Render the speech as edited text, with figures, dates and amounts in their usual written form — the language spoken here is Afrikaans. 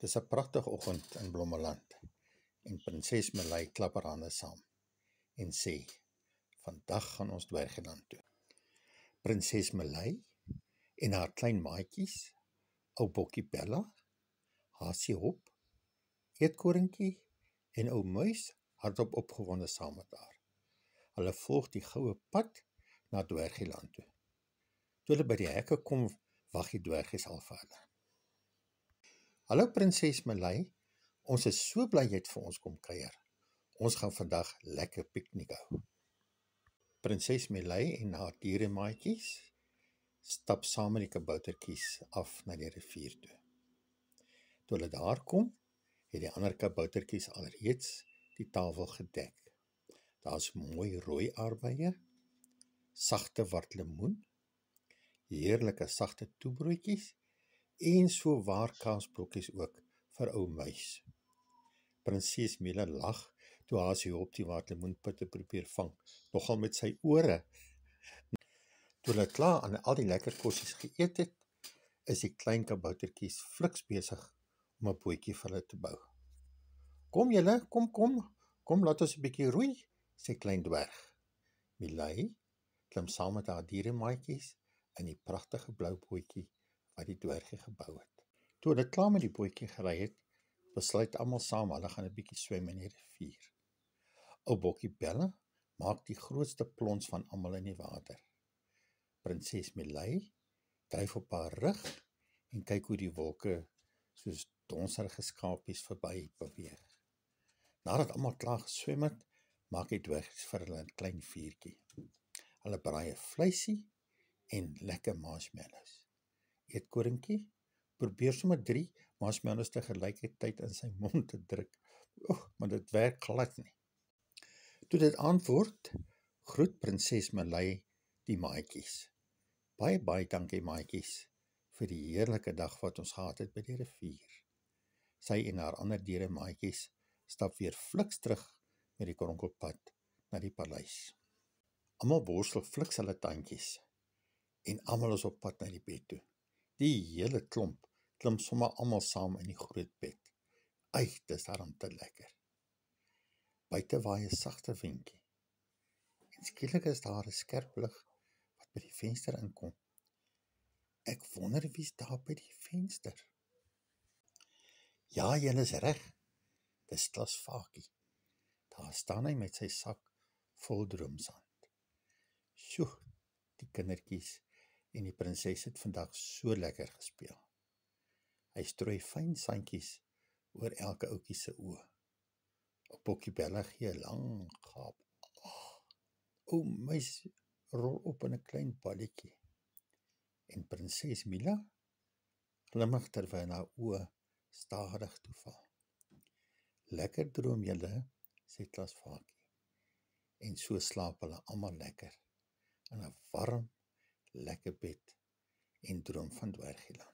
Dis 'n pragtige oggend in Blommeland en Prinses Melei klap haar hande saam en sê, vandag gaan ons Dwergeland toe. Prinses Melei en haar klein maatjies, ou Bokkie Bella, Hasie Hop, Eetkorinkie en ou Muis hardop opgewonde saam met haar. Hulle volg die goue pad na Dwergeland toe. Toe hulle by die hekke kom, wag die dwergies al vir hulle. Hallo Prinses Melei, ons is so bly jy het vir ons kom kuier. Ons gaan vandag lekker piknik hou. Prinses Melei en haar dieremaatjies stap saam met die kaboutertjies af na die rivier toe. Toe hulle daar kom, het die ander kaboutertjies alreeds die tafel gedek. Daar's mooi rooi aardbeie, sagte wart lemoen, heerlike sagte toebroodjies en so waar kaasbrokkies ook vir ou Muis. Prinses Melei lag toe Hasie Hop die wart lemoenpitte probeer vang, nogal met sy ore. Toe hulle klaar aan al die lekker kossies geëet het, is die klein kaboutertjies fliks besig om 'n bootjie vir hulle te bou. Kom julle, kom laat ons 'n bietjie roei, sê klein dwerg. Melei klim saam met haar dieremaatjies in die pragtige blou bootjie wat die dwergie gebou het. Toe hulle klaar met die bootjie gery het, besluit almal saam hulle gaan 'n bietjie swem in die rivier. Ou Bokkie Bella maak die grootste plons van almal in die water. Prinses Melei dryf op haar rug en kyk hoe die wolke soos donserige skapies verby beweeg. Nadat almal klaar geswem het, maak die dwergies vir hulle 'n klein vuurtjie. Hulle braai 'n vleisie en lekker marshmallows. Eetkorinkie probeer sommer 3 marshmallows te gelykertyd in sy mond te druk. Maar dit werk glad nie. Toe dit aand word, groet Prinses Melei die maatjies. Baie dankie maatjies vir die heerlike dag wat ons gehad het by die rivier. Sy en haar ander dieremaatjies stap weer fliks terug met die kronkelpad na die paleis. Almal borstel fliks hulle tandjies en almal is op pad na die bed toe. Die hele klomp klim sommer almal saam in die groot bed. Ai, dis daarom te lekker. Buite waai 'n sagte windjie. En skielik is daar 'n skerp lig wat by die venster inkom. Ek wonder wie's daar by die venster. Ja, julle is reg. Dis Klasvakie. Daar staan hy met sy sak vol droomsand. Sjoe, die kindertjies en die prinses het vandag so lekker gespeel. Hy strooi fyn sandjies oor elke ouetjie se oë. Op Bokkie Bella gee 'n lang gaap. O, Muis rol op in 'n klein balletjie. En Prinses Melei glimlag terwyl haar oë stadig toeval. Lekker droom julle, sê Klasvakie. En so slaap hulle almal lekker in 'n warm, lekker bed en droom van Dwergeland.